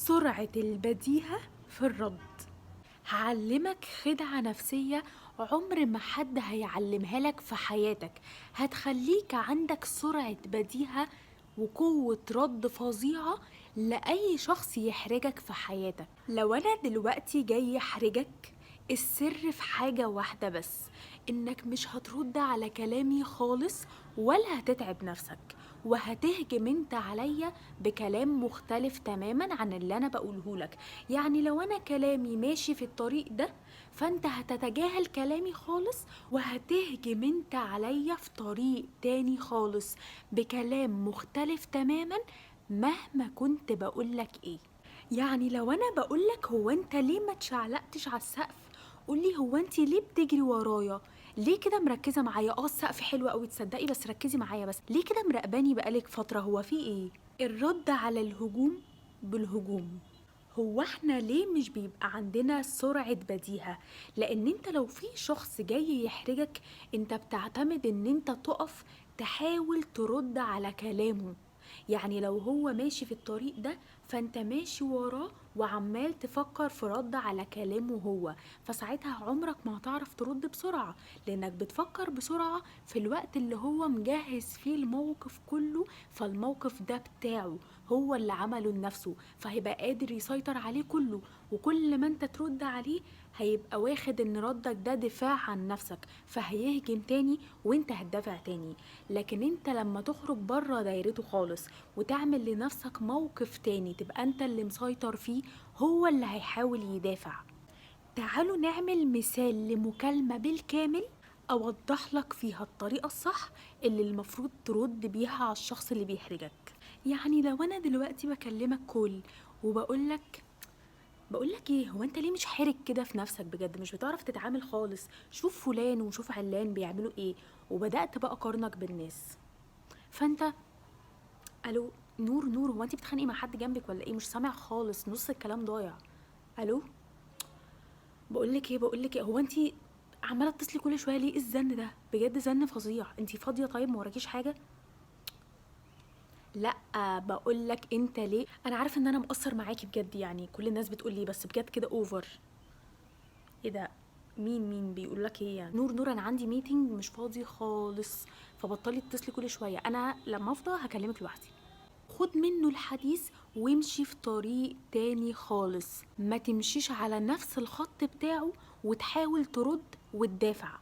سرعة البديهة في الرد. هعلمك خدعة نفسية عمر ما حد هيعلمها لك في حياتك، هتخليك عندك سرعة بديهة وقوة رد فظيعة لأي شخص يحرجك في حياتك. لو أنا دلوقتي جاي أحرجك، السر في حاجة واحدة بس، إنك مش هترد على كلامي خالص ولا هتتعب نفسك، وهتهجم انت عليا بكلام مختلف تماما عن اللي انا بقوله لك. يعني لو انا كلامي ماشي في الطريق ده، فانت هتتجاهل كلامي خالص وهتهجم انت عليا في طريق تاني خالص بكلام مختلف تماما مهما كنت بقولك ايه. يعني لو انا بقولك هو انت ليه ما تشعلقتش على السقف، قولي هو انت ليه بتجري ورايا، ليه كده مركزه معايا؟ السقف حلو قوي تصدقي، بس ركزي معايا، بس ليه كده مراقباني بقالك فتره؟ هو في ايه؟ الرد على الهجوم بالهجوم. هو احنا ليه مش بيبقى عندنا سرعة بديهة؟ لان انت لو في شخص جاي يحرجك، انت بتعتمد ان انت تقف تحاول ترد على كلامه. يعني لو هو ماشي في الطريق ده، فانت ماشي وراه وعمال تفكر في رد على كلامه هو، فساعتها عمرك ما هتعرف ترد بسرعة، لانك بتفكر بسرعة في الوقت اللي هو مجهز فيه الموقف كله، فالموقف ده بتاعه، هو اللي عمله لنفسه، فهيبقى قادر يسيطر عليه كله، وكل ما انت ترد عليه هيبقى واخد ان ردك ده دفاع عن نفسك، فهيهجم تاني وانت هتدافع تاني. لكن انت لما تخرج بره دايرته خالص وتعمل لنفسك موقف تاني تبقى انت اللي مسيطر فيه، هو اللي هيحاول يدافع. تعالوا نعمل مثال لمكالمة بالكامل أوضح لك فيها الطريقة الصح اللي المفروض ترد بيها على الشخص اللي بيحرجك. يعني لو أنا دلوقتي بكلمك كول بقولك ايه، هو انت ليه مش حرج كده في نفسك؟ بجد مش بتعرف تتعامل خالص، شوف فلان وشوف علان بيعملوا ايه. وبدأت بقى اقارنك بالناس، فانت الو نور نور، هو انت بتخانقي مع حد جنبك ولا ايه؟ مش سامع خالص، نص الكلام ضايع. الو، بقولك ايه، هو انت عماله تتصلي كل شويه ليه؟ إيه الزن ده؟ بجد زن فظيع. انت فاضيه؟ طيب ما وراكيش حاجه؟ لا، بقولك انت ليه، انا عارفه ان انا مقصر معاكي بجد، يعني كل الناس بتقولي، بس بجد كده اوفر. ايه ده؟ مين بيقول لك ايه يعني؟ نور نور، انا عندي ميتنج مش فاضي خالص، فبطلي تتصلي كل شويه، انا لما افضى هكلمك لوحدي. خد منه الحديث وامشي في طريق تاني خالص، ما تمشيش على نفس الخط بتاعه وتحاول ترد وتدافع.